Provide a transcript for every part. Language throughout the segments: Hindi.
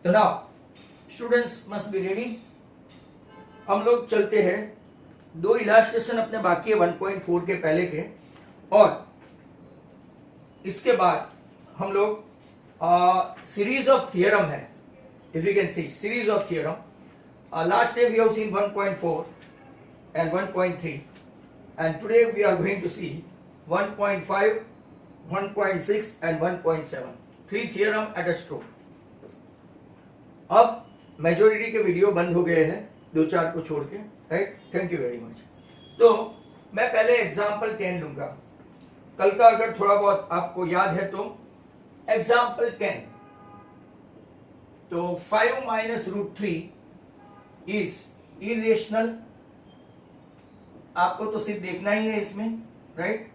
तो now students must be ready. हम लोग चलते हैं, दो इलास्ट्रेशन अपने बाकी है 1.4 के पहले के, और इसके बाद हम लोग सीरीज ऑफ थियरम है। If you can see series of theorem, last day we have seen 1.4 and 1.3, and today we are going to see 1.5, 1.6 and 1.7, three theorem at a stroke. अब मेजोरिटी के वीडियो बंद हो गए हैं, दो चार को छोड़ के, right? Thank you very much. तो मैं पहले एग्जाम्पल 10 लूंगा, कल का अगर थोड़ा बहुत आपको याद है तो। एग्जाम्पल 10, तो 5 minus √3 इज इरेशनल। आपको तो सिर्फ देखना ही है इसमें, right?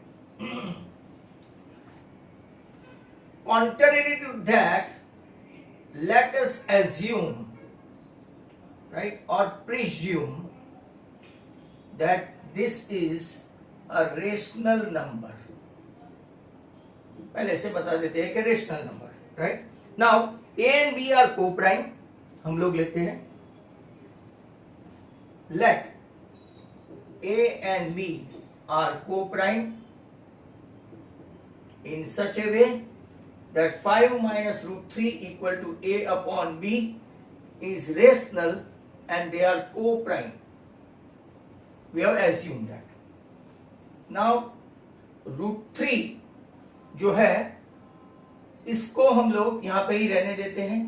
Contrary to that, let us assume, right, or presume that this is a rational number. पहले से बता देते हैं कि rational number, right? Now a and b are co-prime, हम लोग लेते हैं। Let a and b are co-prime in such a way that 5 minus √3 equal to a upon b is rational and they are co-prime. We have assumed that. Now √3 जो है इसको हम लोग यहां पे ही रहने देते हैं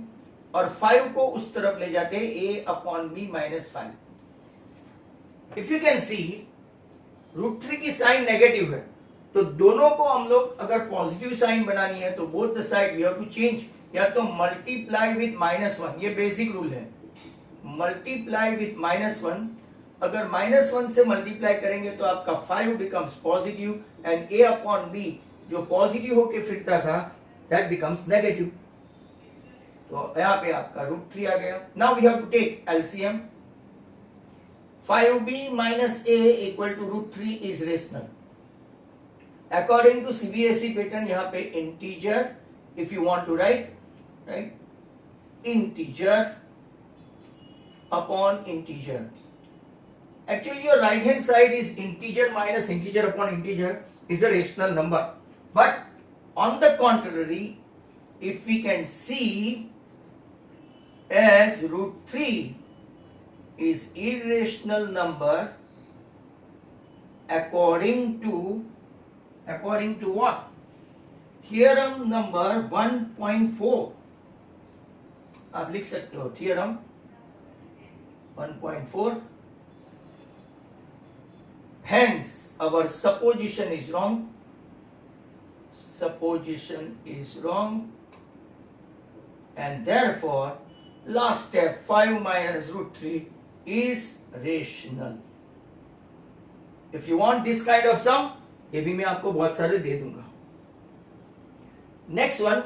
और 5 को उस तरफ ले जाते हैं, a upon b minus 5. If you can see, √3 की साइन नेगेटिव है, तो दोनों को हम लोग अगर पॉजिटिव साइन बनानी है तो both the side we have to change, या तो मल्टीप्लाई विथ -1, ये बेसिक रूल है। मल्टीप्लाई विथ -1, अगर -1 से मल्टीप्लाई करेंगे तो आपका 5 becomes positive and a upon b जो पॉजिटिव होके फिरता था दैट बिकम्स नेगेटिव। तो यहां पे आपका √3 आ गया। Now we have to take LCM. 5b minus a equal to √3 is rational. According to CBSE pattern, यहाँ पे integer, if you want to write, right, integer upon integer. Actually, your right hand side is integer minus integer upon integer is a rational number. But on the contrary, if we can see as √3 is irrational number according to what? Theorem number 1.4. आप लिख सकते हो theorem 1.4. Hence our supposition is wrong. Supposition is wrong, and therefore last step 5 minus √3 is rational. If you want this kind of sum, ये भी मैं आपको बहुत सारे दे दूंगा। Next one,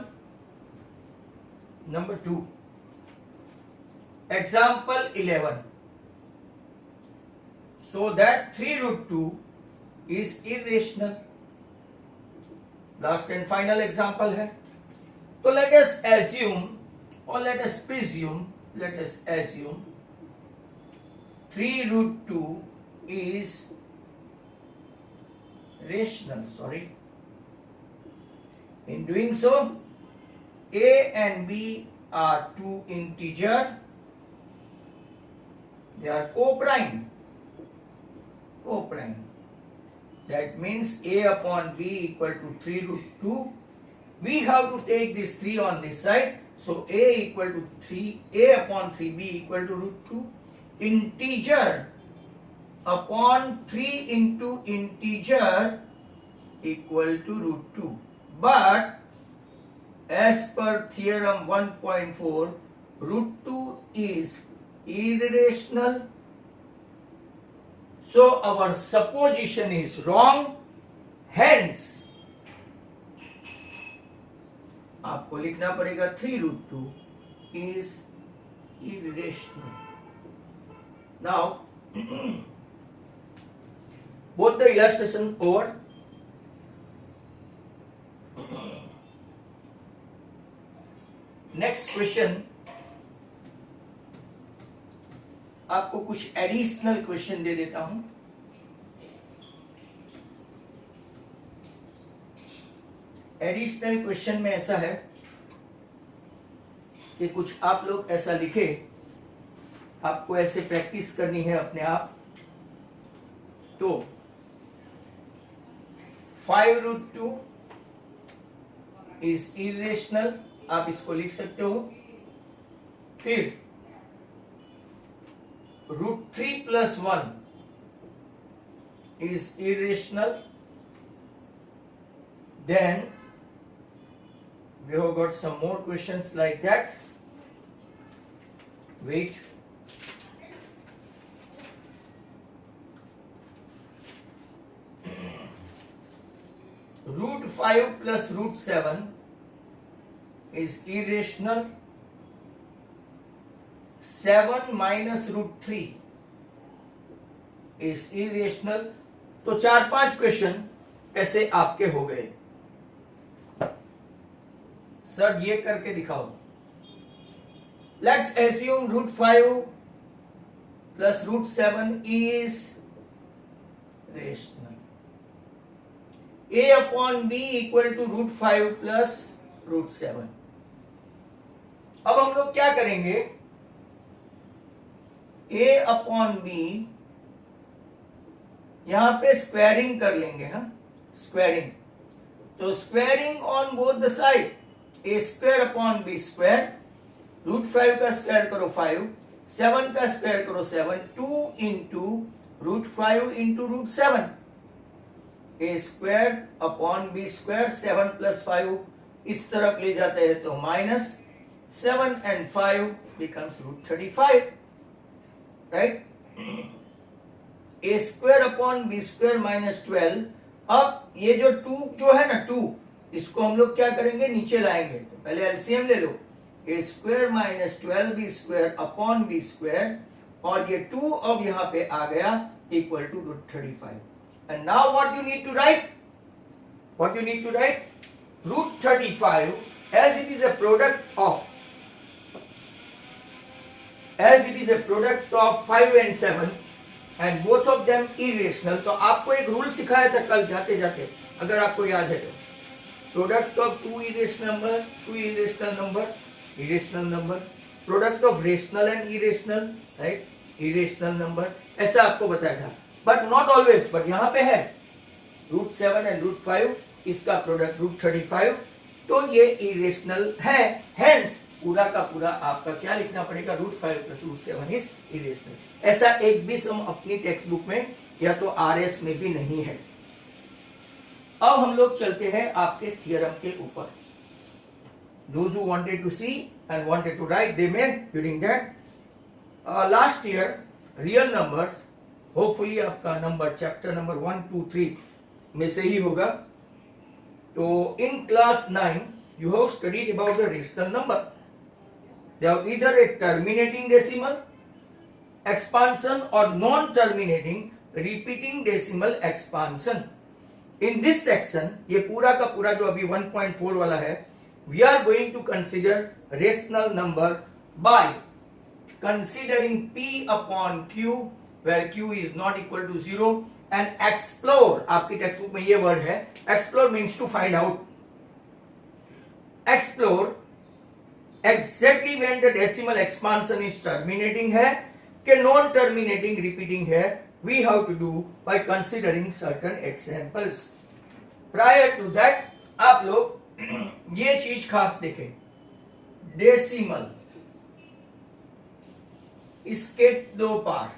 number 2, example 11. So that 3√2 is irrational. Last and final example है। तो let us assume or let us presume 3√2 is rational. Sorry. In doing so, a and b are two integer. They are co-prime. That means a upon b equal to 3√2. We have to take this 3 on this side. So a equal to 3, a upon 3b equal to √2. Integer upon 3 into integer equal to √2. But as per theorem 1.4, √2 is irrational. So our supposition is wrong. Hence आपको लिखना पड़ेगा 3√2 is irrational. Now both the illustration over. Next question, आपको कुछ एडिशनल क्वेश्चन दे देता हूं। एडिशनल क्वेश्चन में ऐसा है कि कुछ आप लोग ऐसा लिखे, आपको ऐसे प्रैक्टिस करनी है अपने आप। तो 5√2 इज इरेशनल, आप इसको लिख सकते हो। फिर √3 + 1 is irrational. Then we have got some more questions like that. Wait. √5 + √7 is irrational. 7 - √3 is irrational. तो 4-5 क्वेश्चन ऐसे आपके हो गए। सर ये करके दिखाओ। Let's assume √5 + √7 is rational. A/B = √5 + √7। अब हम लोग क्या करेंगे, A/B यहां पे स्क्वायरिंग कर लेंगे। हम स्क्वायरिंग, तो squaring on both the side, A²/B², √5 का स्क्वायर करो 5, 7 का स्क्वायर करो 7, 2 × √5 × √7, A²/B², 7 + 5 इस तरफ ले जाते हैं तो -7 and 5 becomes √35, राइट। A²/B² -12। अब ये जो 2 जो है ना 2, इसको हम लोग क्या करेंगे, नीचे लाएंगे। तो पहले एलसीएम ले लो, A² - 12B²/B², और ये 2 अब यहां पे आ गया equal to √35। And now what you need to write, √35 as it is a product of 5 and 7 and both of them irrational। तो आपको एक रूल सिखाया था कल जाते जाते, अगर आपको याद है तो, product of 2 irrational number, product of rational and irrational, right, irrational number, ऐसा आपको बताया था। बट नॉट ऑलवेज, बट यहां पे है √7 and √5, इसका प्रोडक्ट √35, तो ये इरेशनल है। हेंस पूरा का पूरा आपका क्या लिखना पड़ेगा, √5 + √7 इज इरेशनल। ऐसा एक भी सम अपनी टेक्स्ट बुक में या तो आरएस में भी नहीं है। अब हम लोग चलते हैं आपके थियरम के ऊपर। Those who wanted to see and wanted to write, they may during that. Last year real numbers, hopefully आपका नंबर चैप्टर नंबर 1, 2, 3 में से ही होगा। तो in class 9 you have studied about the rational number. They have either a terminating decimal expansion or non-terminating repeating decimal expansion. In this section, ये पूरा का पूरा जो अभी 1.4 वाला है, we are going to consider rational number by considering P/Q where Q is not equal to 0 and explore, आपकी टेक्स्ट बुक में ये वर्ड है, explore means to find out, explore exactly when the decimal expansion is terminating है कि non terminating repeating है, we have to do by considering certain examples. Prior to that आप लोग ये चीज खास देखें, डेसिमल, इसके 2 पार्ट,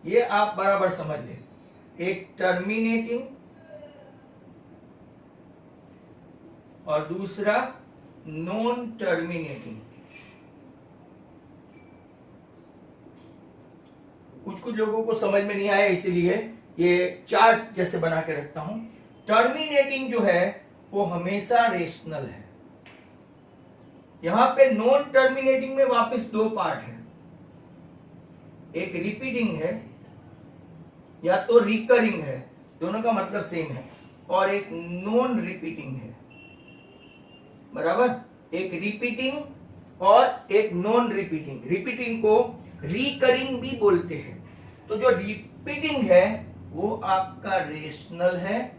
ये आप बराबर समझ लें, एक टर्मिनेटिंग और दूसरा नॉन टर्मिनेटिंग। कुछ लोगों को समझ में नहीं आया, इसीलिए ये चार्ट जैसे बना के रखता हूं। टर्मिनेटिंग जो है वो हमेशा रेशनल है। यहां पे नॉन टर्मिनेटिंग में वापस 2 पार्ट है, एक रिपीटिंग है या तो रिकरिंग है, दोनों का मतलब सेम है, और एक नॉन रिपीटिंग है, बराबर। एक रिपीटिंग और एक नॉन रिपीटिंग। रिपीटिंग को रिकरिंग भी बोलते हैं। तो जो रिपीटिंग है वो आपका रेशनल है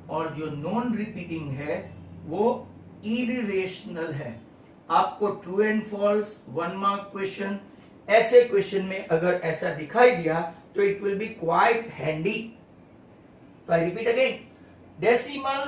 और जो नॉन रिपीटिंग है वो इरेशनल है। आपको true and false 1 mark question, ऐसे क्वेश्चन में अगर ऐसा दिखाई दिया तो it will be quite handy. तो I repeat again, decimal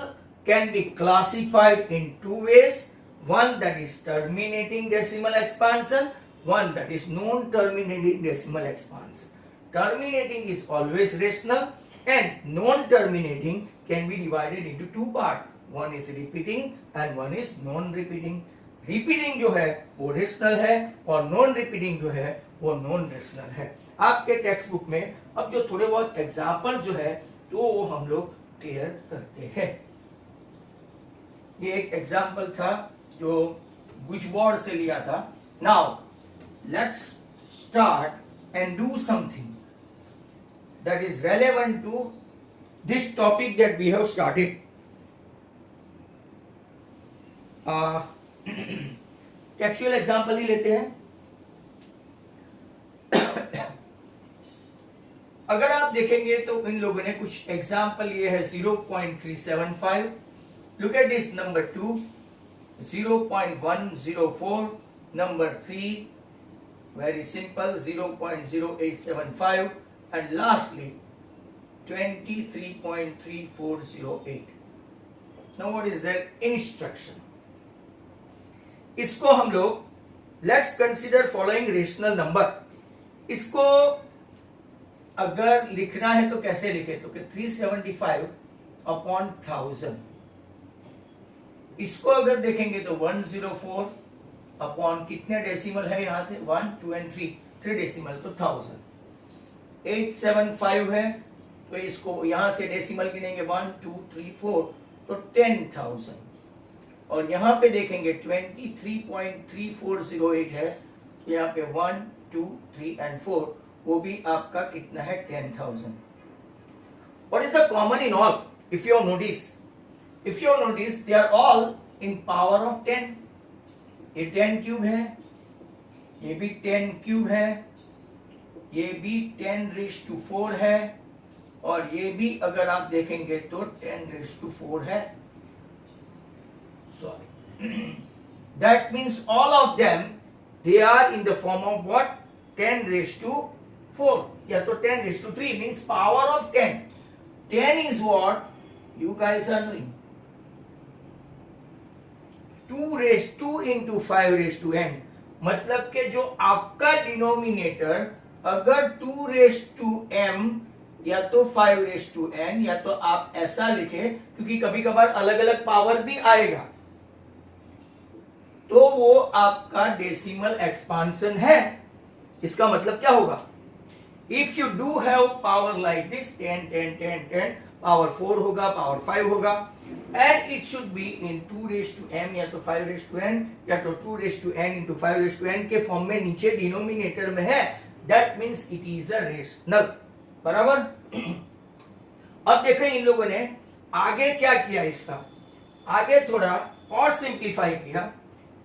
can be classified in 2 ways. One that is terminating decimal expansion, one that is non-terminating decimal expansion. Terminating is always rational and non-terminating can be divided into 2 parts. One is repeating and one is non-repeating. Repeating जो है वो rational है और non-repeating जो है वो non-rational है। आपके टेक्स्ट बुक में अब जो थोड़े बहुत एग्जाम्पल जो है तो वो हम लोग क्लियर करते हैं। ये एक एग्जाम्पल था जो गुजबोर्ड से लिया था। Now let's start and do something that is relevant to this topic that we have started. Actual example ही लेते हैं। अगर आप देखेंगे तो इन लोगों ने कुछ एग्जाम्पल ये है 0.375, look at this number 2, 0.104, number 3 very simple 0.0875 and lastly 23.3408। Now what is their instruction? इसको हम लोग let's consider following rational number. इसको अगर लिखना है तो कैसे लिखे? तो 375/1000। इसको अगर देखेंगे तो 104 अपॉन कितने डेसिमल है यहाँ थे 1 2 एंड 3 डेसिमल तो 1000। 875 है तो इसको यहां से डेसिमल गिनेंगे 1 2 3 4 तो 10,000। और यहां पे देखेंगे 23.3408 है तो यहाँ पे 1 2 3 एंड 4 वो भी आपका कितना है 10,000। What is the common in all? If you notice they are all in power of 10। ये 10 क्यूब है, ये भी 10 क्यूब है, ये भी 10⁴ है और ये भी अगर आप देखेंगे तो 10⁴ है। Sorry, that means all of them they are in the form of what? 10⁴ या तो 10�3 means power of 10. 10 is what you guys are doing 2 into 5n। मतलब के जो आपका डिनोमिनेटर अगर 2m या तो 5n या तो आप ऐसा लिखे, क्योंकि कभी कभार अलग अलग पावर भी आएगा, तो वो आपका डेसिमल एक्सपांशन है। इसका मतलब क्या होगा? If you do have power like this 10 power 4 होगा, पावर 5 होगा, and it should be in 2m या तो 5n या तो 2n into 5n के फॉर्म में नीचे डिनोमिनेटर में है। That means it is a rational. बराबर। अब देखें इन लोगों ने आगे क्या किया, इसका आगे थोड़ा और सिंप्लीफाई किया।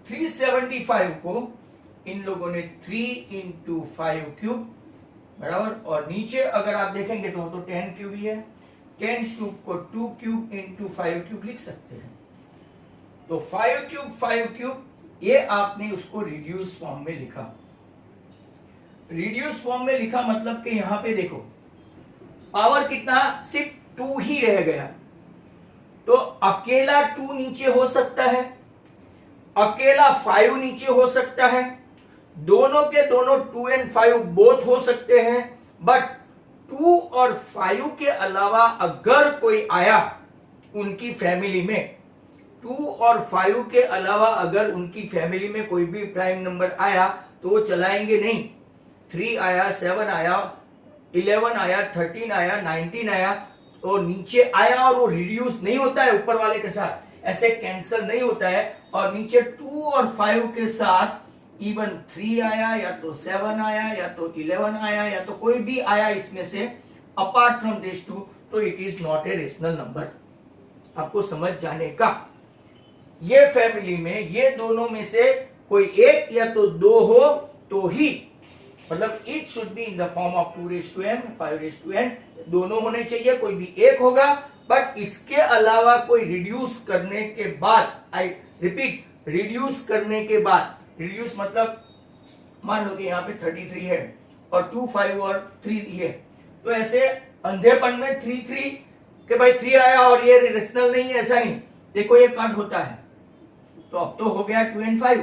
375 को इन लोगों ने 3 into 5 क्यूब बराबर, और नीचे अगर आप देखेंगे तो 10 क्यूब ही है। 10 क्यूब को 2 क्यूब into 5 क्यूब लिख सकते हैं। तो 5 क्यूब ये आपने उसको रिड्यूस फॉर्म में लिखा। रिड्यूस फॉर्म में लिखा मतलब कि यहां पे देखो पावर कितना, सिर्फ 2 ही रह गया। तो अकेला 2 नीचे हो सकता है, अकेला 5 नीचे हो सकता है, दोनों के दोनों 2 and 5 बोथ हो सकते हैं। बट 2 और 5 के अलावा अगर कोई आया उनकी फैमिली में, 2 और 5 के अलावा अगर उनकी फैमिली में कोई भी प्राइम नंबर आया तो वो चलाएंगे नहीं। 3 आया, 7 आया, 11 आया, 13 आया, 19 आया, तो नीचे आया और वो रिड्यूस नहीं होता है ऊपर वाले के साथ, ऐसे कैंसिल नहीं होता है। और नीचे 2 और 5 के साथ इवन 3 आया या तो 7 आया या तो 11 आया या तो कोई भी आया इसमें से अपार्ट फ्रॉम दिस 2, तो it is not a rational number. आपको समझ जाने का, ये फैमिली में ये दोनों में से कोई एक या तो 2 हो तो ही मतलब it should be in the form of 2m 5n, दोनों होने चाहिए, कोई भी एक होगा, बट इसके अलावा कोई रिड्यूस करने के बाद, आई रिपीट, रिड्यूस करने के बाद, रिड्यूस मतलब मान लो कि यहाँ पे 33 है और 2 5 और 3 है, तो ऐसे अंधेपन में 3 3 के भाई 3 आया और ये रेशनल नहीं है, ऐसा नहीं, देखो ये कट होता है, तो अब तो हो गया 2 and 5,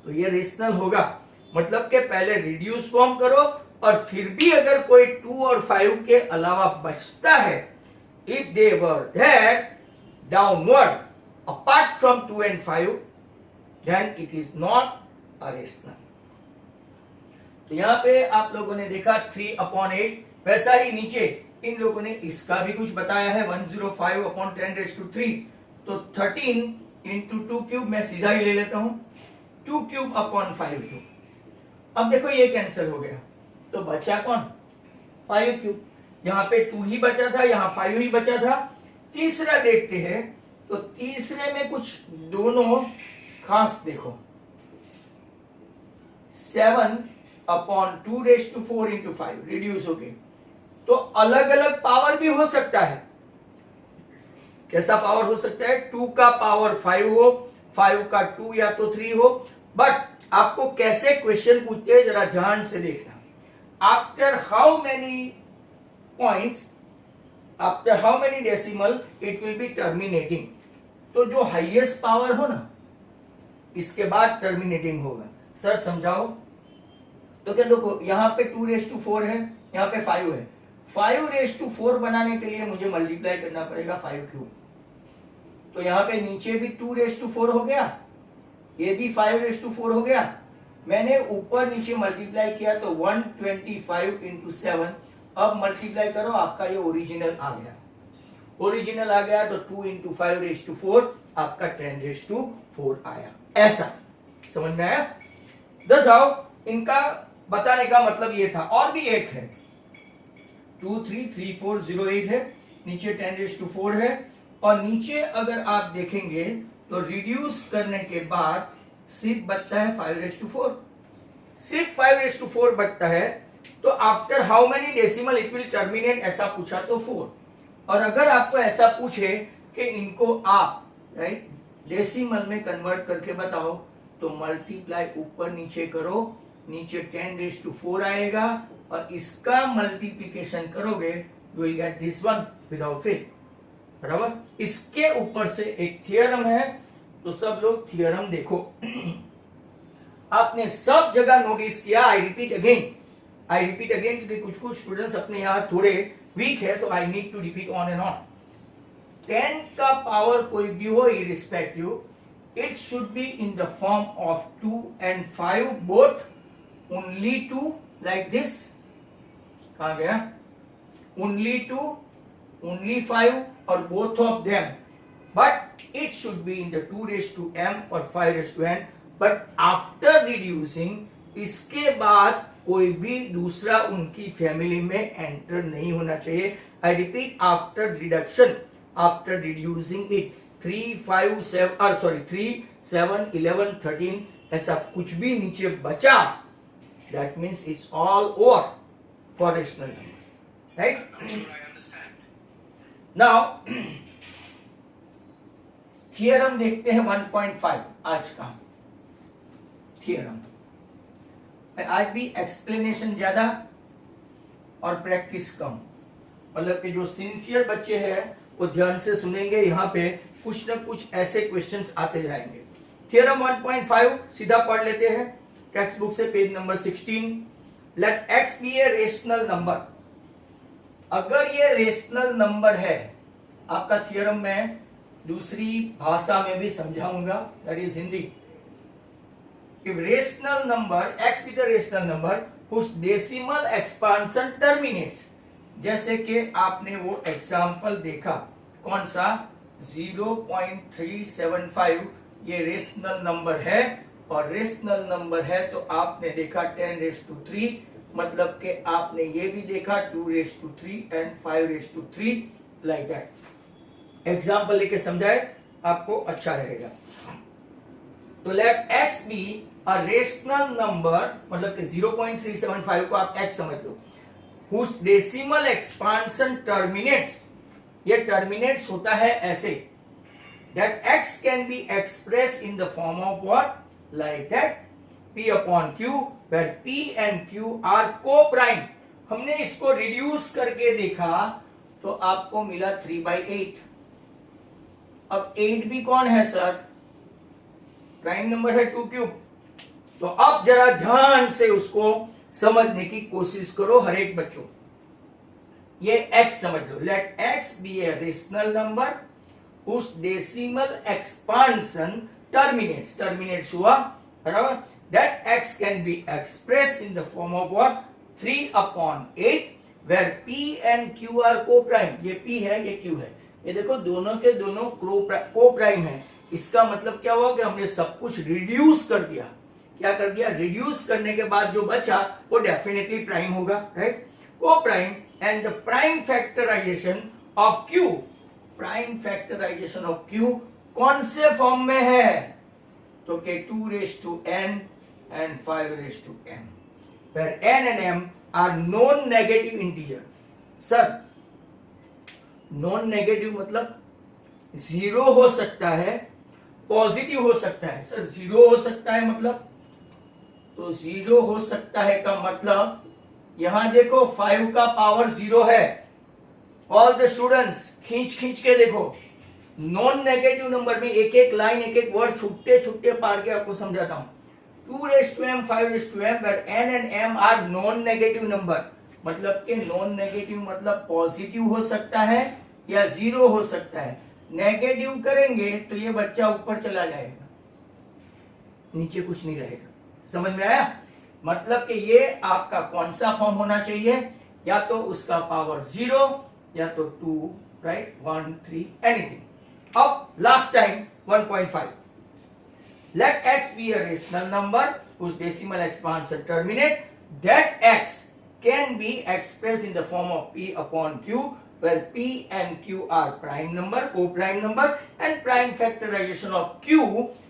तो ये रेशनल होगा। मतलब कि पहले रिड्यूस फॉर्म करो और फिर भी अगर कोई 2 और 5 के अलावा बचता है, if they were there downward apart from 2 and 5, then it is not a rational. तो यहां पे आप लोगों ने देखा 3/8, वैसा ही नीचे इन लोगों ने इसका भी कुछ बताया है 105/10⁻3, तो 13 इंटू 2 क्यूब, मैं सीधा ही ले लेता हूं 2 क्यूब अपॉन 5 क्यूब। अब देखो ये कैंसिल हो गया, तो बचा कौन, 5 क्यूब, यहाँ पे 2 ही बचा था, यहाँ 5 ही बचा था। तीसरा देखते हैं, तो तीसरे में कुछ दोनों खास देखो, 7/2⁴ इंटू 5 रिड्यूस हो गए, तो अलग अलग पावर भी हो सकता है। कैसा पावर हो सकता है, 2 का पावर 5 हो, 5 का 2 या तो 3 हो, बट आपको कैसे क्वेश्चन पूछते हैं जरा ध्यान से देखना। After how many points, after how many decimal it will B terminating, तो जो हाईएस्ट पावर हो ना, इसके बाद टर्मिनेटिंग होगा। सर समझाओ, तो क्या देखो यहां पे 2⁴ है, यहां पे 5 है, 5⁴ बनाने के लिए मुझे मल्टीप्लाई करना पड़ेगा 5 क्यूब, तो यहां पे नीचे भी 2⁴ हो गया, ये भी 5⁴ हो गया, मैंने ऊपर नीचे मल्टीप्लाई किया तो 125 इंटू 7, अब मल्टीप्लाई करो, आपका ये ओरिजिनल आ गया, ओरिजिनल आ गया, तो 2 इंटू 5⁴ आपका 10⁴ आया। ऐसा समझ में आया। दस आओ, इनका बताने का मतलब ये था। और भी एक है 233408 है, नीचे 10⁴ है, और नीचे अगर आप देखेंगे तो रिड्यूस करने के बाद सिर्फ बचता है 5⁴, सिर्फ 5⁴ बचता है, तो after how many decimal it will terminate, ऐसा पूछा तो 4। और अगर आपको ऐसा पूछे कि इनको आप राइट डेसिमल में कन्वर्ट करके बताओ, तो मल्टीप्लाई ऊपर नीचे करो, नीचे 10⁴ आएगा, और इसका मल्टीप्लिकेशन करोगे you will get this one without fail, बराबर। इसके ऊपर से एक थियरम है, तो सब लोग थियरम देखो। आपने सब जगह नोटिस किया, आई रिपीट अगेन, क्योंकि कुछ कुछ स्टूडेंट्स अपने यहाँ थोड़े वीक है, तो I need to repeat on and on. 10 का पावर कोई भी हो, irrespective, it should be in the form of 2 and 5 both, only 2 like this, कहाँ गया, only 2, only 5 or both of them, but it should be in the 2m or 5n, but after reducing, इसके बाद कोई भी दूसरा उनकी फैमिली में एंटर नहीं होना चाहिए। I repeat, after reduction, after reducing it, 3 5 3 7 11 13 ऐसा कुछ भी नीचे बचा, that means it's all over for rational number, right? Now theorem देखते हैं 1.5 आज का थियरम। आज भी एक्सप्लेनेशन ज्यादा और प्रैक्टिस कम, मतलब कि जो सिंसियर बच्चे हैं वो ध्यान से सुनेंगे, यहाँ पे कुछ ना कुछ ऐसे क्वेश्चंस आते जाएंगे। थियरम 1.5 सीधा पढ़ लेते हैं टेक्स्ट बुक से, page number 16। Let x be a rational number, अगर ये रेशनल नंबर है, आपका थियरम मैं दूसरी भाषा में भी समझाऊंगा, that is Hindi. If rational number x be the rational number whose decimal expansion terminates, जैसे कि आपने वो एग्जाम्पल देखा, कौन सा 0.375, ये रेशनल नंबर है, और रेशनल नंबर है तो आपने देखा 10⁻3, मतलब कि आपने ये भी देखा 2⁻3 एंड 5⁻3 लाइक दैट। एग्जाम्पल लेके समझाए आपको अच्छा रहेगा। तो let x be a rational number, मतलब कि 0.375 को आप x समझ लो, whose decimal expansion terminates, ये terminates होता है ऐसे, that x can be expressed in the form of what, like that p upon q, where p and q are co-prime. हमने इसको रिड्यूस करके देखा तो आपको मिला 3/8. अब 8 भी कौन है सर, प्राइम नंबर है 2 क्यूब. तो अब जरा ध्यान से उसको समझने की कोशिश करो हर एक बच्चों. ये x समझ लो, let x be a rational number whose decimal expansion terminates हुआ, बराबर. That x can be expressed in the form of what, 3/8, where p and q are co-prime. ये p है, ये q है. ये देखो दोनों के दोनों co-prime है. इसका मतलब क्या हुआ कि हमने सब कुछ रिड्यूस कर दिया. क्या कर दिया, रिड्यूस करने के बाद जो बचा वो डेफिनेटली प्राइम होगा, right. Co-prime and the prime factorization of q, prime factorization of q कौन से फॉर्म में है, तो के 2n and 5n, where n and m are non negative integer. Sir non negative मतलब जीरो हो सकता है, पॉजिटिव हो सकता है. सर जीरो हो सकता है मतलब, तो जीरो हो सकता है का मतलब यहां देखो 5 का पावर 0 है. ऑल द स्टूडेंट्स खींच के देखो, नॉन नेगेटिव नंबर में एक एक लाइन एक एक वर्ड छुट्टे छुट्टे पार के आपको समझाता हूं. 2m 5m, where n and m are non negative number, मतलब कि नॉन नेगेटिव मतलब पॉजिटिव हो सकता है या जीरो हो सकता है. नेगेटिव करेंगे तो ये बच्चा ऊपर चला जाएगा, नीचे कुछ नहीं रहेगा. समझ में आया, मतलब कि ये आपका कौन सा फॉर्म होना चाहिए, या तो उसका पावर 0 या तो 2, राइट, 1 3 एनीथिंग. अब last time 1.5, let x be a rational number whose decimal expansion terminate, that x can be expressed in the form of p upon q, where p and q are prime number, co-prime number, and prime factorization of q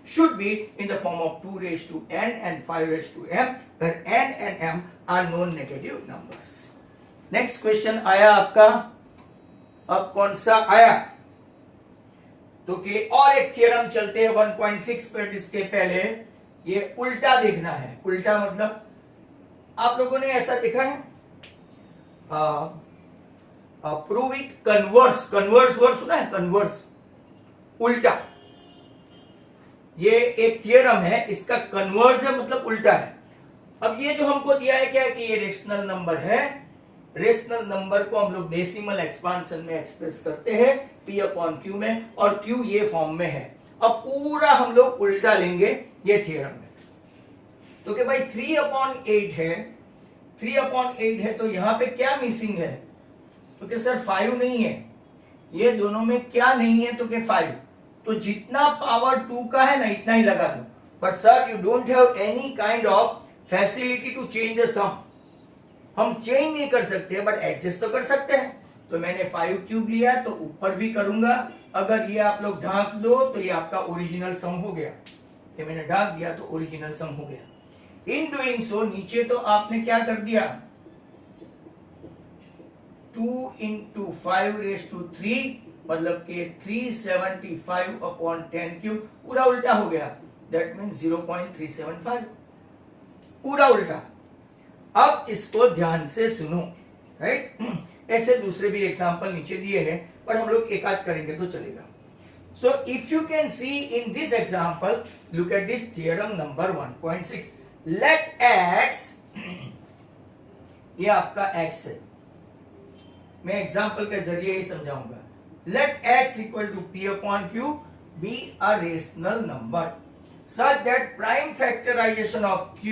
should be in the form of 2n and 5m, where n and m are non-negative numbers. Next question आया आपका, अब कौन सा आया, तो कि और एक थियरम चलते हैं 1.6 पर. इसके पहले ये उल्टा देखना है. उल्टा मतलब आप लोगों ने ऐसा देखा है, prove it converse. Converse word सुना है, कन्वर्स उल्टा. ये एक थियरम है, इसका कन्वर्स है मतलब उल्टा है. अब ये जो हमको दिया है क्या है कि ये रेशनल नंबर है. रेशनल नंबर को हम लोग डेसिमल एक्सपांशन में एक्सप्रेस करते हैं p अपॉन q में, और q ये फॉर्म में है. अब पूरा हम लोग उल्टा लेंगे ये थियरम में. तो कि भाई 3/8 है, 3/8 है, तो यहां पे क्या मिसिंग है, तो कि सर 5 नहीं है. ये दोनों में क्या नहीं है, तो कि 5. तो जितना पावर 2 का है ना इतना ही लगा दो. But sir you don't have any kind of facility to change the sum. हम चेंज नहीं कर सकते बट एडजस्ट तो कर सकते हैं. तो मैंने 5 क्यूब लिया तो ऊपर भी करूंगा. अगर ये आप लोग ढांक दो तो ये आपका ओरिजिनल सम हो गया. ये मैंने ढांक दिया तो ओरिजिनल सम हो गया. इन डूइंग सो नीचे तो आपने क्या कर दिया, 2 into 5⁻³ मतलब कि 375/10³ पूरा उल्टा हो गया. दैट मीन्स 0.375 पूरा उल्टा. अब इसको ध्यान से सुनो, राइट. ऐसे दूसरे भी एग्जांपल नीचे दिए हैं पर हम लोग एक आध करेंगे तो चलेगा. So if you can see in this example, look at this theorem number 1.6. Let x, ये आपका x है, मैं एग्जांपल के जरिए ही समझाऊंगा. Let x equal to p upon q be a rational number such that prime factorization of q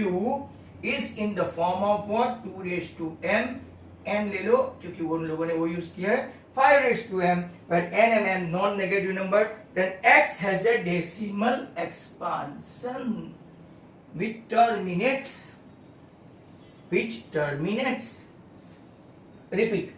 is in the form of what, 2m, n ले लो क्योंकि वो लोगों ने वो यूज किया है, 5m, where n and m non negative number, then x has a decimal expansion which terminates, repeat,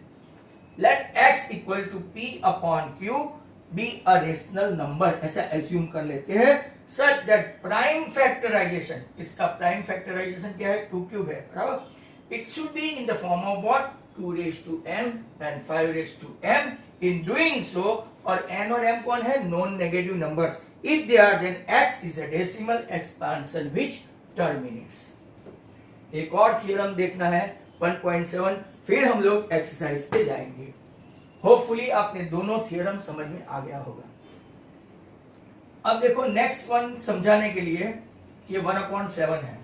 let x equal to p upon q be a rational number, ऐसा एज्यूम कर लेते हैं, सच दैट प्राइम फैक्टराइजेशन, इसका प्राइम फैक्टराइजेशन क्या है, 2 क्यूब है, बराबर, it should be in the form of what, 2 raise to m and 5 raise to m. In doing so, और n और m कौन है, non negative numbers, if they are then x is a decimal expansion which terminates. एक और थ्योरम देखना है 1.7, फिर हम लोग एक्सरसाइज पे जाएंगे. होपफुली आपने दोनों थ्योरम समझ में आ गया होगा. अब देखो नेक्स्ट वन समझाने के लिए, ये 1/7 है,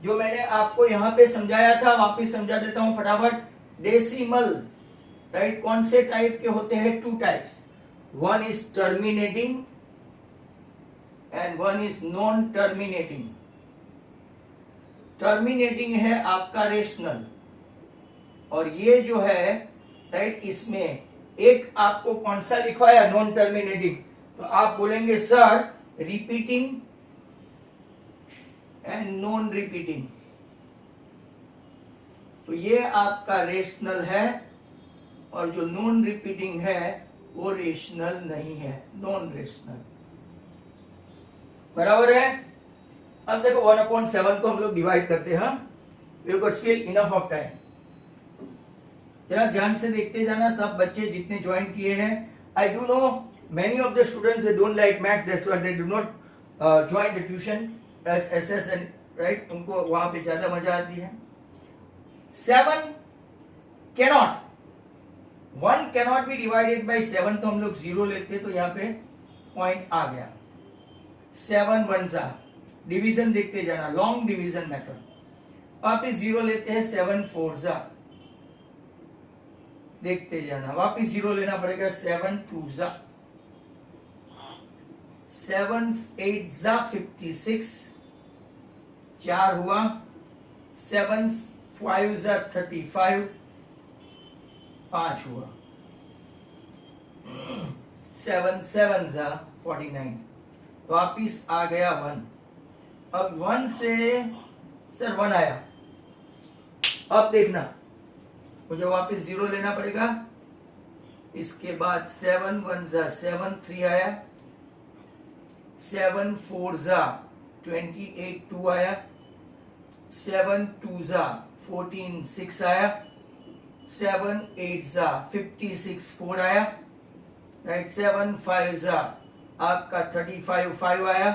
जो मैंने आपको यहां पे समझाया था, वापिस समझा देता हूं फटाफट. डेसिमल, राइट, कौन से टाइप के होते हैं, 2 types, one is terminating and one is non terminating. Terminating है आपका रेशनल, और ये जो है, राइट, इसमें एक आपको कौन सा लिखवाया, नॉन टर्मिनेटिंग, तो आप बोलेंगे sir repeating and non repeating. तो ये आपका रेशनल है, और जो नॉन रिपीटिंग है वो रेशनल नहीं है, नॉन रेशनल, बराबर है. अब देखो 1/7 को हम लोग डिवाइड करते हैं, we got still enough of time. जरा ध्यान से देखते जाना, सब बच्चे जितने ज्वाइन किए हैं. I do know many of the students they don't like maths, that's why they do not join the tuition S S and, right, उनको वहां पे ज्यादा मजा आती है. 7 cannot, 1 cannot be divided by 7, तो हम लोग 0 लेते, तो यहाँ पे पॉइंट आ गया. 7 1 जा, डिवीजन देखते जाना, लॉन्ग डिवीजन मेथड, वापिस 0 लेते हैं, 7 4 जा, देखते जाना, वापिस 0 लेना पड़ेगा, 7 2 जा, 7 8 जा 56, 4 हुआ, 7 5 जा 35, 5 हुआ, 7 7 जा 49, वापिस आ गया 1. अब 1 से सर 1 आया, अब देखना मुझे वापस 0 लेना पड़ेगा. इसके बाद 7 1 जा 7 3 आया, 7 4 जा 28 2 आया, 7 2 जा 14 6 आया, 7 8 जा 56 4 आया, राइट, 7 5 जा आपका 35 5 आया,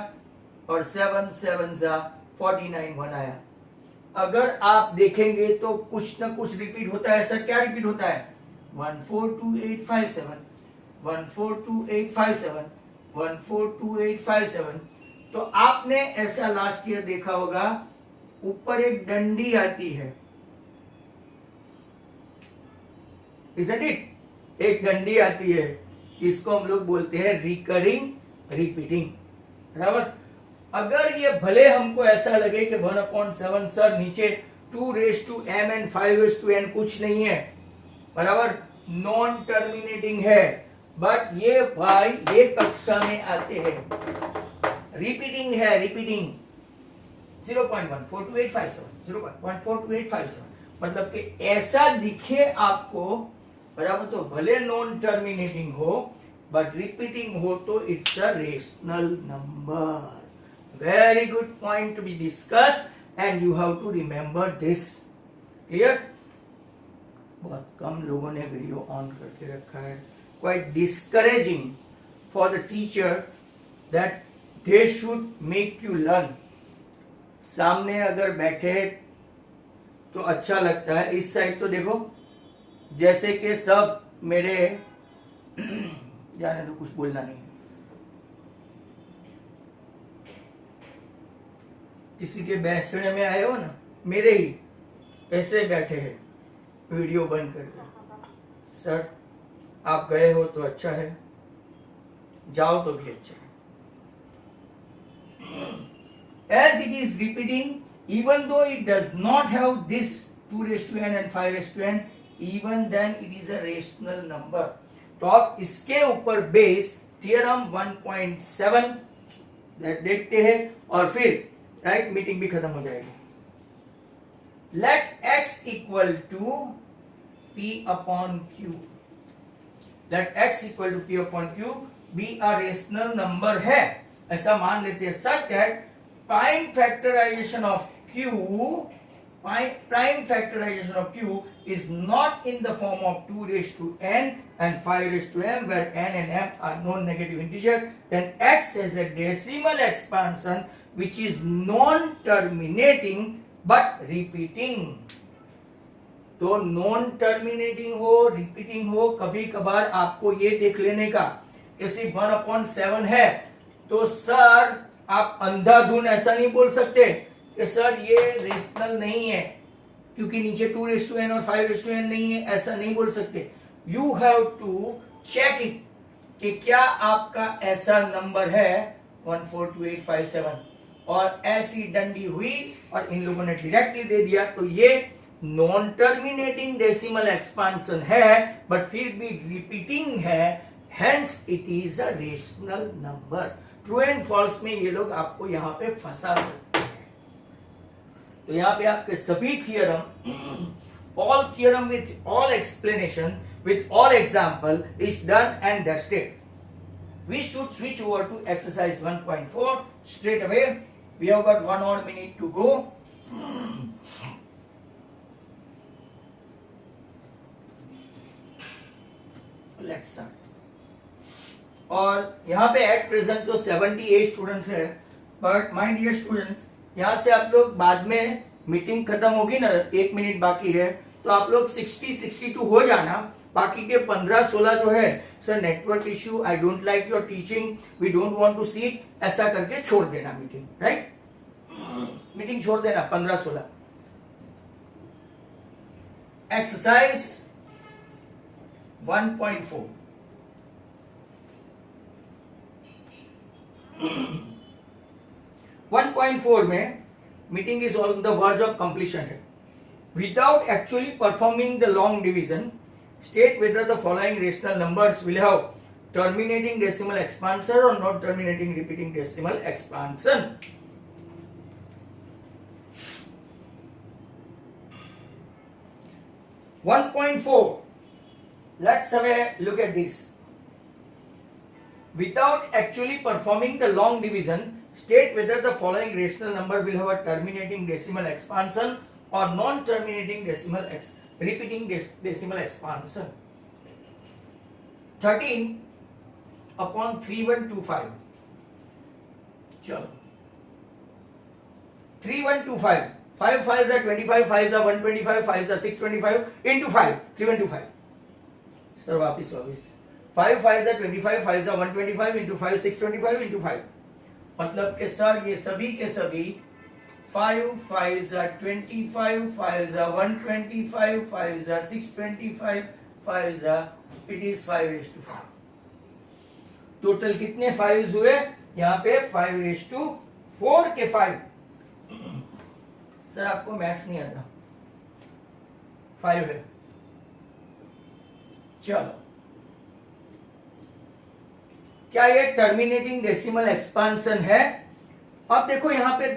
और 7 7 जा 49 1 आया. अगर आप देखेंगे तो कुछ ना कुछ रिपीट होता है. सर क्या रिपीट होता है, 1 4 2 8 5 7, 1 4 2 8 5 7, 1 4 2 8 5 7. तो आपने ऐसा लास्ट ईयर देखा होगा, ऊपर एक डंडी आती है, isn't it? एक डंडी आती है, इसको हम लोग बोलते हैं रिकरिंग रिपीटिंग, बराबर. अगर ये भले हमको ऐसा लगे कि 1/7 सर नीचे 2 raise to m and 5 raise to n कुछ नहीं है, बराबर, नॉन टर्मिनेटिंग है, बट ये भाई ये कक्षा में आते हैं, रिपीटिंग है, रिपीटिंग 0.142857, 0.142857, मतलब कि ऐसा दिखे आपको, बराबर, तो भले नॉन टर्मिनेटिंग हो बट रिपीटिंग हो तो it's a rational number. Very good point to be discussed, and you have to remember this. Clear? बहुत कम लोगों ने वीडियो ऑन करके रखा है. Quite discouraging for the teacher that they should make you learn. सामने अगर बैठे तो अच्छा लगता है, इस साइड तो देखो जैसे कि सब मेरे जाने तो कुछ बोलना नहीं, किसी के बैठने में आए हो ना, मेरे ही ऐसे बैठे हैं वीडियो बंद करके. सर आप गए हो तो अच्छा है, जाओ तो भी अच्छा है. As it is repeating, even though it does not have this 2 raised to n and 5 raised to n, even then it is a rational number. तो आप इसके ऊपर बेस थियरम 1.7 देखते हैं, और फिर राइट मीटिंग भी खत्म हो जाएगी. लेट x equal to p upon q. That x equal to p upon q be a rational number है, ऐसा मान लेते हैं, such that prime factorization of q is not in the form of 2 raised to n and 5 raised to m, where n and m are non-negative integer, then x has a decimal expansion which is non-terminating but repeating. तो नॉन टर्मिनेटिंग हो, रिपीटिंग हो, कभी कभार आपको ये देख लेने का कि सिर्फ 1/7 है, तो सर आप अंधाधुन ऐसा नहीं बोल सकते कि सर ये रेशनल नहीं है क्योंकि नीचे 2 raised to n और 5 raised to n नहीं है, ऐसा नहीं बोल सकते. You have to check it कि क्या आपका ऐसा नंबर है 142857 और ऐसी डंडी हुई और इन लोगों ने डायरेक्टली दे दिया, तो ये नॉन टर्मिनेटिंग डेसिमल एक्सपांशन है बट फिर भी रिपीटिंग है, hence it is a rational number. True and false में ये लोग आपको यहां पे फंसा सकते हैं. तो यहां पे आपके सभी theorem, all theorem with all explanation with all example is done and dusted. We should switch over to exercise 1.4 straight away. We have got 1 odd minute to go. Let's start. और यहाँ पे एट प्रेजेंट तो 78 स्टूडेंट्स है, बट माय डियर स्टूडेंट्स, यहाँ से आप लोग बाद में मीटिंग खत्म होगी ना, 1 मिनट बाकी है, तो आप लोग 60-62 हो जाना. बाकी के 15-16 जो है, sir network issue, I don't like your teaching, we don't want to seat, ऐसा करके छोड़ देना मीटिंग, राइट? मीटिंग छोड़ देना 15-16. एक्सरसाइज 1.4. में meeting is on the verge of completion है. Without actually performing the long division, state whether the following rational numbers will have terminating decimal expansion or not terminating repeating decimal expansion. Let's have a look at this. Without actually performing the long division, state whether the following rational number will have a terminating decimal expansion or non-terminating repeating decimal expansion. 13/3125. चलो 3125, 5 5s are 25, 5s are 125, 5s are 625 into 5, 3125. Sir वापिस 5 5s are 25, 5s are 125 into 5, 625 into 5. मतलब कि सर ये सभी के सभी 5 5s are 25, 5s are 125, 5s are 625, 5s are, it is 5 raised to 5. Total कितने 5s हुए? यहाँ पे 5 raised to 4 के 5. सर आपको मैथ्स नहीं आता, 5 है. चलो, क्या ये टर्मिनेटिंग डेसिमल एक्सपांशन है? अब देखो यहाँ पे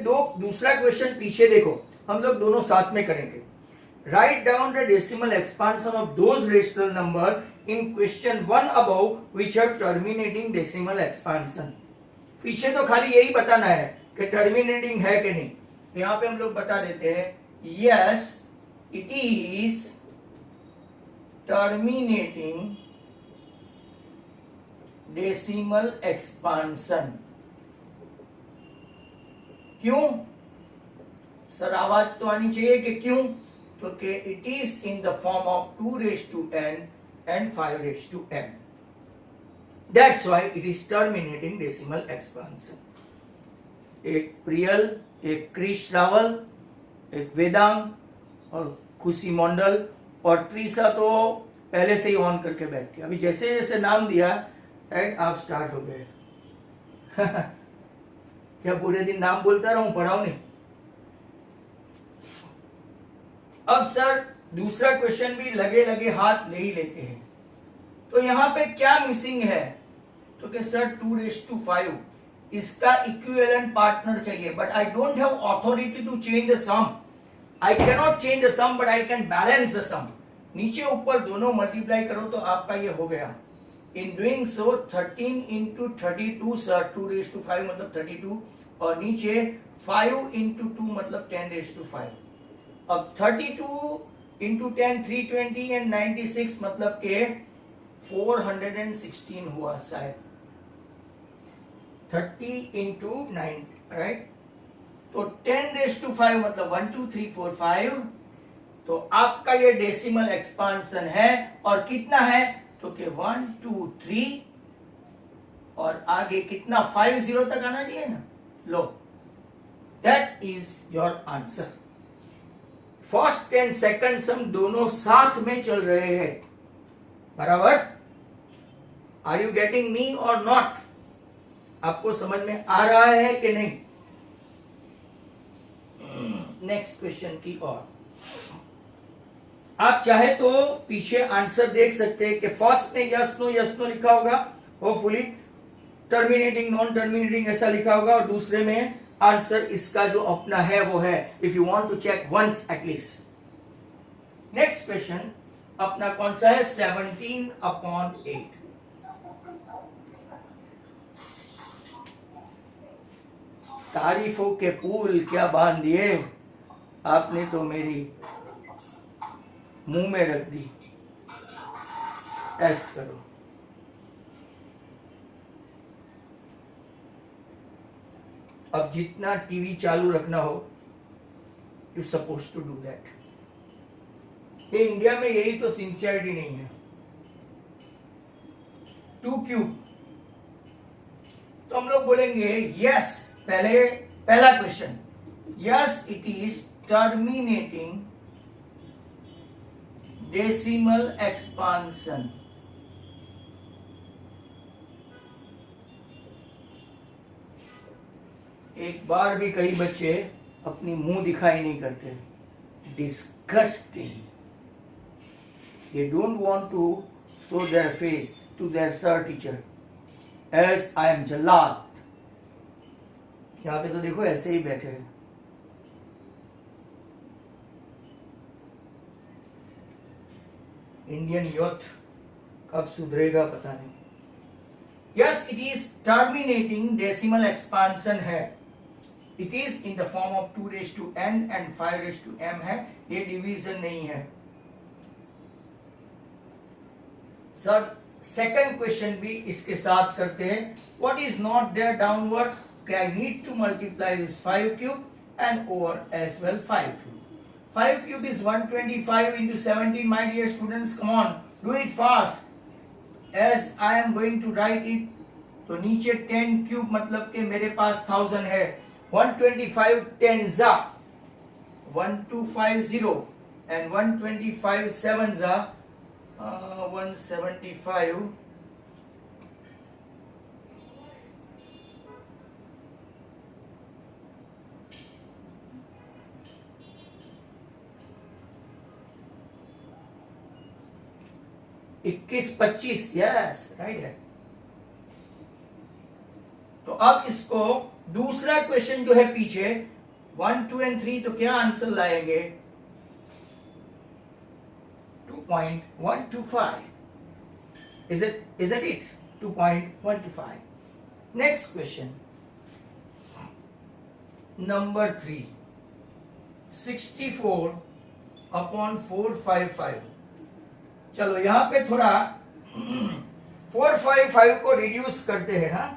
दूसरा क्वेश्चन पीछे देखो, हम लोग दोनों साथ में करेंगे. Write down the decimal expansion of those rational number in question 1 above which have terminating decimal expansion. पीछे तो खाली यही बताना है कि टर्मिनेटिंग है कि नहीं. यहाँ पे हम लोग बता देते हैं, yes it is terminating decimal expansion. क्यों? सर आवाज तो आनी चाहिए कि क्यों, क्योंकि it is in the form of 2 raised to n and 5 raised to m. That's why it is terminating decimal expansion. एक प्रियल, एक क्रिश रावल, एक वेदांग और खुशी मंडल और त्रिशा तो पहले से ही ऑन करके बैठ गया. अभी जैसे जैसे नाम दिया, राइट, आप स्टार्ट हो गए. क्या पूरे दिन नाम बोलता रहूं, पढ़ाऊं नहीं? अब सर दूसरा क्वेश्चन भी लगे लगे हाथ ले ही लेते हैं. तो यहां पे क्या मिसिंग है? तो कि सर 2 raised to 5 इसका इक्विवेलेंट पार्टनर चाहिए, but I don't have authority to change the sum. I can not change the sum but I can balance the sum. नीचे ऊपर दोनों मल्टीप्लाई करो तो आपका ये हो गया. इन डूइंग सो 13 इंटू 32 सर 2⁵ मतलब 32 और नीचे 5 इंटू 2 मतलब 10⁵ अब 32 इंटू 10 320 एंड 96 मतलब के 416 हुआ शायद 30 इंटू 9 राइट। तो 10⁵ मतलब 1 2 3 4 5 तो आपका ये डेसिमल एक्सपांशन है और कितना है तो कि 1 2 3 और आगे कितना 50 तक आना चाहिए ना। लो that is your answer. First and second sum दोनों साथ में चल रहे हैं बराबर। आर यू गेटिंग मी और नॉट? आपको समझ में आ रहा है कि नहीं? नेक्स्ट क्वेश्चन की ओर आप चाहे तो पीछे आंसर देख सकते हैं कि फर्स्ट में यस नो लिखा होगा, होपफुली टर्मिनेटिंग नॉन टर्मिनेटिंग ऐसा लिखा होगा और दूसरे में आंसर इसका जो अपना है वो है। If you want to check once at least. Next question अपना कौन सा है 17/8। तारीफों के पुल क्या बांध दिए आपने तो मेरी मुंह में रख दी। ऐसा करो अब जितना टीवी चालू रखना हो you suppose to do that. ये इंडिया में यही तो सिंसियरिटी नहीं है। 2 क्यूब तो हम लोग बोलेंगे यस। पहला question yes it is terminating decimal expansion. एक बार भी कई बच्चे अपनी मुंह दिखाई नहीं करते। Disgusting. They don't want to show their face to their sir teacher as I am जल्लाद। यहाँ पे तो देखो ऐसे ही बैठे हैं। इंडियन यूथ कब सुधरेगा पता नहीं। Yes it is terminating decimal expansion है। It is in the form of 2⁵n and 5⁵m है। ये डिवीजन नहीं है। सर सेकंड क्वेश्चन भी इसके साथ करते हैं। What is not there downward? I need to multiply this 5 cube and over as well 5 cube. 5 cube is 125 into 17 my dear students. Come on, do it fast. As I am going to write it. तो नीचे 10 cube मतलब के मेरे पास 1000 है। 125 10 जा 1250 and 125 7 जा 175 21-25 यस राइट है। तो अब इसको दूसरा क्वेश्चन जो है पीछे 1 2 and 3 तो क्या आंसर लाएंगे 2.125 is it 2.125। Next question number 3 64/455। चलो यहां पे थोड़ा 455 को रिड्यूस करते हैं। हाँ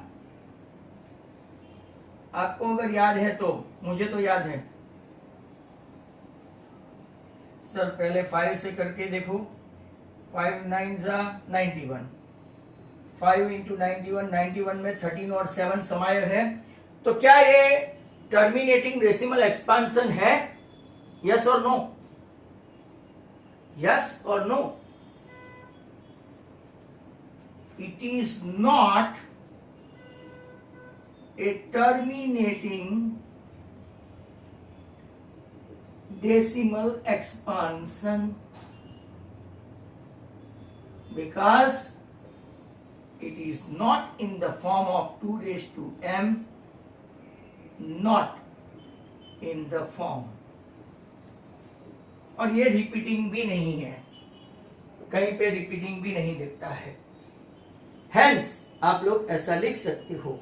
आपको अगर याद है तो, मुझे तो याद है। सर पहले 5 से करके देखो 5 9 जा 91 5 इंटू 91 में 13 और 7 समाये है। तो क्या ये टर्मिनेटिंग डेसिमल एक्सपांशन है? यस और नो? यस और no? It is not a terminating decimal expansion because it is not in the form of 2⁵m, not in the form। और ये रिपीटिंग भी नहीं है, कहीं पे रिपीटिंग भी नहीं दिखता है। हेंस आप लोग ऐसा लिख सकते हो।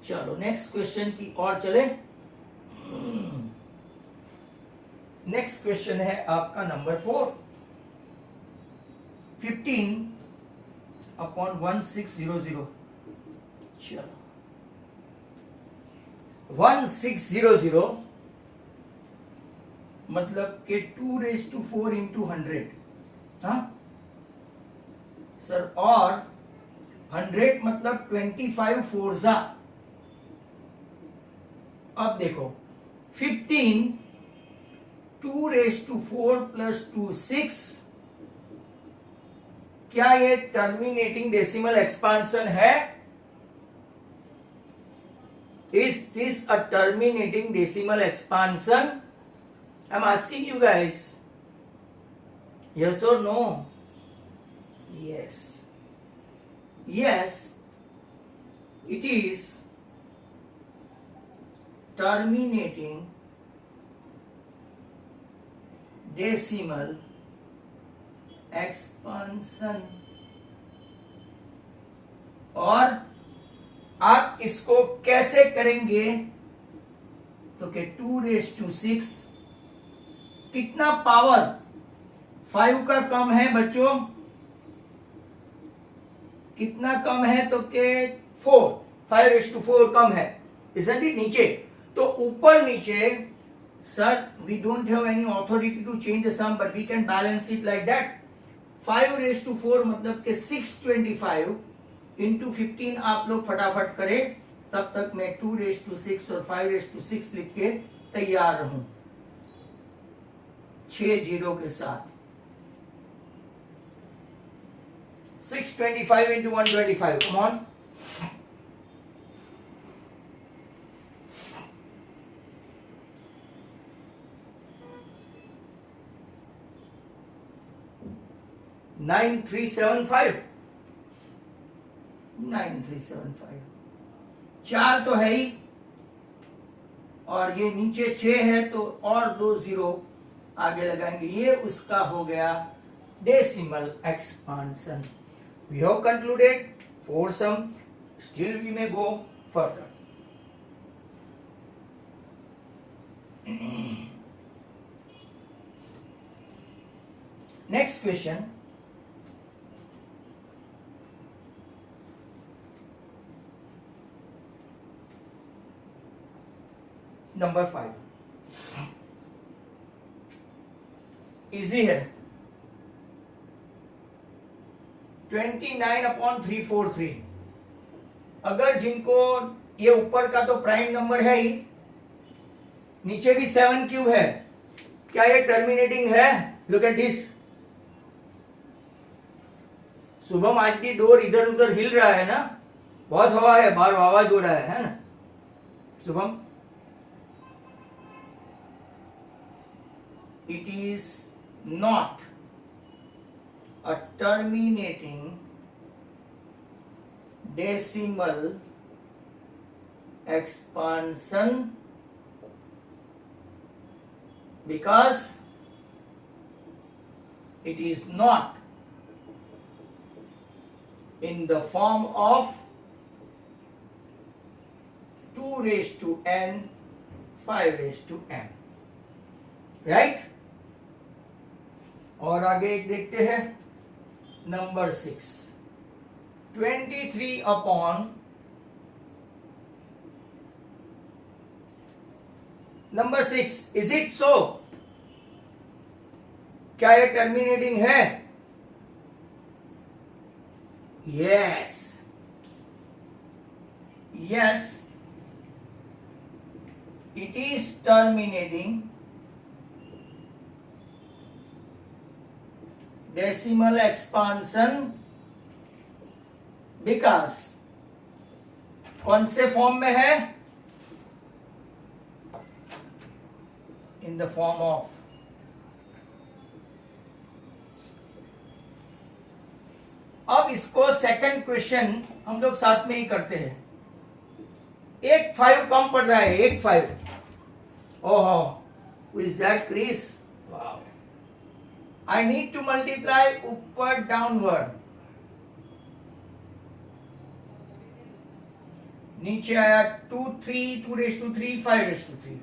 चलो नेक्स्ट क्वेश्चन की ओर चले। नेक्स्ट क्वेश्चन है आपका नंबर 4, 15/1600। चलो 1600 मतलब के 2⁴ इंटू 100, हाँ सर, और 100 मतलब 25 फोर्जा। अब देखो 15 2⁴ प्लस 2 6, क्या ये टर्मिनेटिंग डेसिमल एक्सपांशन है? Is this a terminating decimal expansion? I'm asking you guys. Yes or no? Yes. Yes, it is terminating decimal expansion। और आप इसको कैसे करेंगे? तो के 2⁶, कितना पावर 5 का कम है बच्चों? कितना कम है? तो के 4, 5⁴ कम है, isn't it? नीचे तो ऊपर नीचे, sir we don't have any authority to change the sum but we can balance it like that. 5⁴ मतलब के 625 इंटू 15 आप लोग फटाफट करें, तब तक मैं 2⁶ और 5⁶ लिख के तैयार रहूं 6 0 के साथ। 625 इंटू 125, कम ऑन। $9375, 9375। 4 तो है ही, और ये नीचे 6 है तो और 2 0 आगे लगाएंगे, ये उसका हो गया decimal expansion. We have concluded 4 sum, still we may go further. Next question, number 5, easy है। 29/343। अगर जिनको ये ऊपर का तो प्राइम नंबर है ही, नीचे भी 7 क्यूब है, क्या ये टर्मिनेटिंग है? Look at this. शुभम, आज भी डोर इधर उधर हिल रहा है ना, बहुत हवा है बाहर, आवाज हो रहा है ना Shubham? It is not a terminating decimal expansion because it is not in the form of 2⁻n 5⁻n, right? और आगे एक देखते हैं, number 6, 23 upon number 6। Is it so? क्या ये टर्मिनेटिंग है? Yes, yes, it is terminating decimal expansion because कौन से फॉर्म में है? इन द फॉर्म ऑफ, अब इसको सेकंड क्वेश्चन हम लोग साथ में ही करते हैं। एक 5 कम पड़ रहा है, एक 5। ओहो, who is that Chris? Wow, I need to multiply upward downward, नीचे आया 2 3 2 raise to 3 5 raise to 3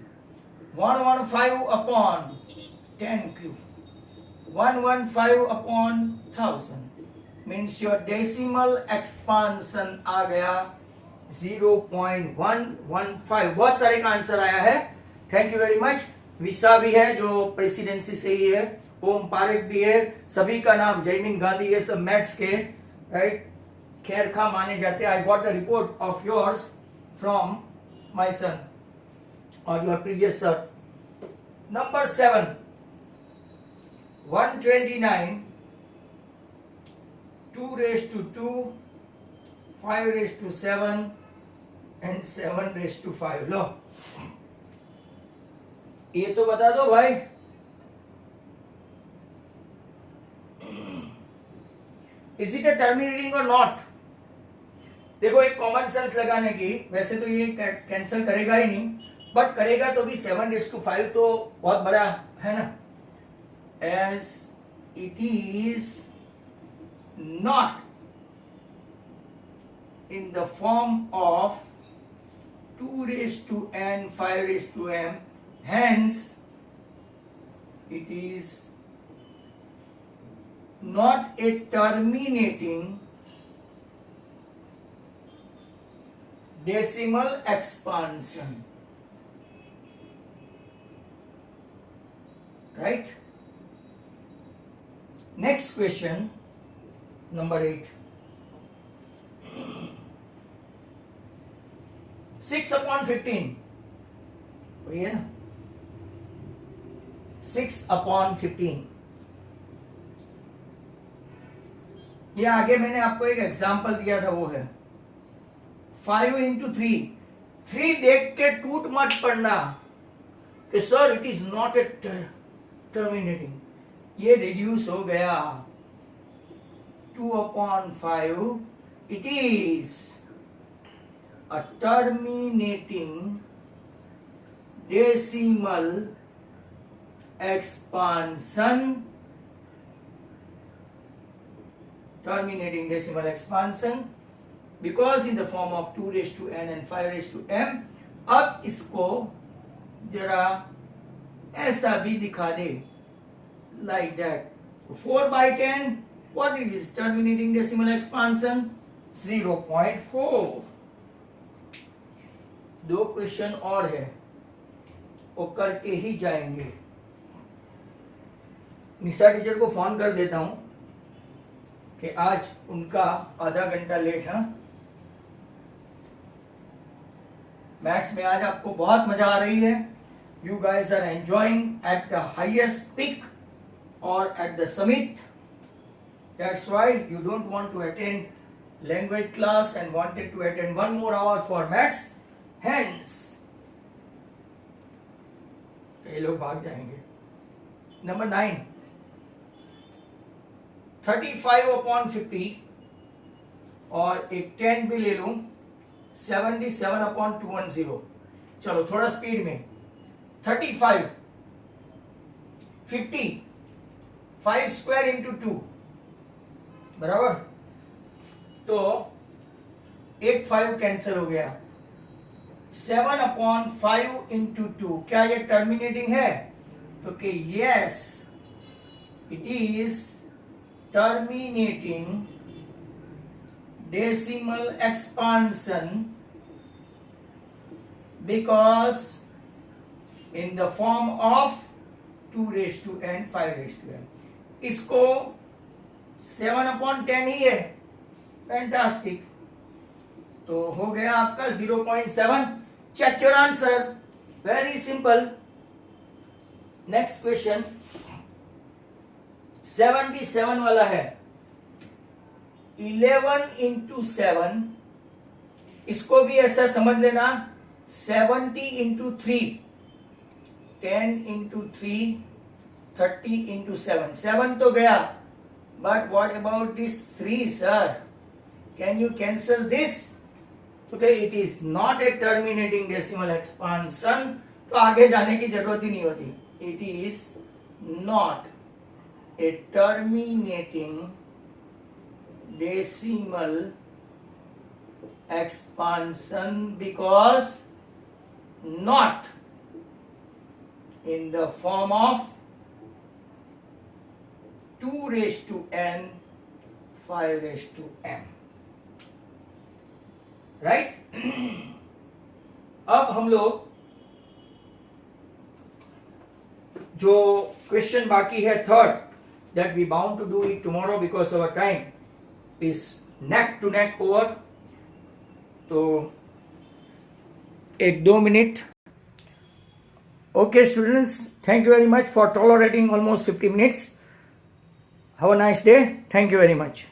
115 upon 10 cube 115 upon 1000 means your decimal expansion आ गया 0.115। बहुत सारे का आंसर आया है, थैंक यू वेरी मच। विशा भी है जो प्रेसिडेंसी से ही है, ओम पारेख भी है, सभी का नाम जयमीन गांधी, ये सब मैथ्स के राइट खैर खा माने जाते हैं। I got the report of yours from my son और your previous sir. Number 7 129 2 raised to 2 5 raised to 7 and 7 raised to 5। लो ये तो बता दो भाई, इज इट अ टर्मिनेटिंग और नॉट? देखो एक कॉमन सेंस लगाने की, वैसे तो ये कैंसिल करेगा ही नहीं, बट करेगा तो भी 7:5 तो बहुत बड़ा है ना। As it is not in the form of 2n 5m, hence it is not a terminating decimal expansion, right? Next question, number 8 6/15 वही है ना, 6/15। ये आगे मैंने आपको एक एग्जांपल दिया था, वो है 5 into 3। 3 देख के टूट मत पड़ना कि sir it is not a terminating, ये रिड्यूस हो गया 2/5, it is a terminating decimal expansion, terminating decimal expansion because in the form of 2n and 5m। अब इसको जरा ऐसा भी दिखा दे, like that 4/10, what is terminating decimal expansion? 0.4। दो क्वेश्चन और है, वो करके ही जाएंगे। निशा टीचर को फोन कर देता हूं कि आज उनका आधा घंटा लेट है। मैथ्स में आज आपको बहुत मजा आ रही है, you guys are enjoying at the highest peak और at the summit, that's why you don't want to attend language class and wanted to attend 1 more hour for maths, hence ये लोग भाग जाएंगे। नंबर 9 35/50 और एक 10 भी ले लूं 77/210। चलो थोड़ा स्पीड में, 35 50 5 square into 2 बराबर, तो एक 5 कैंसिल हो गया, 7/5 into 2, क्या ये टर्मिनेटिंग है? तो कि yes it is terminating decimal expansion because in the form of 2n 5m। इसको 7/10 ही है, फैंटास्टिक, तो हो गया आपका 0.7। Check your answer, very simple. Next question 77 वाला है, 11 into 7, इसको भी ऐसा समझ लेना 70 into 3, 10 into 3, 30 into 7। 7 तो गया, but what about this 3 sir? Can you cancel this? Okay, it is not a terminating decimal expansion, तो आगे जाने की जरूरत ही नहीं होती। It is not a terminating decimal expansion because not in the form of 2 raised to n 5 raised to m, right? अब हम लोग जो क्वेश्चन बाकी है third, that we bound to do it tomorrow because our time is neck to neck over. तो 1-2 minute. Okay students, thank you very much for tolerating almost 50 minutes. Have a nice day. Thank you very much.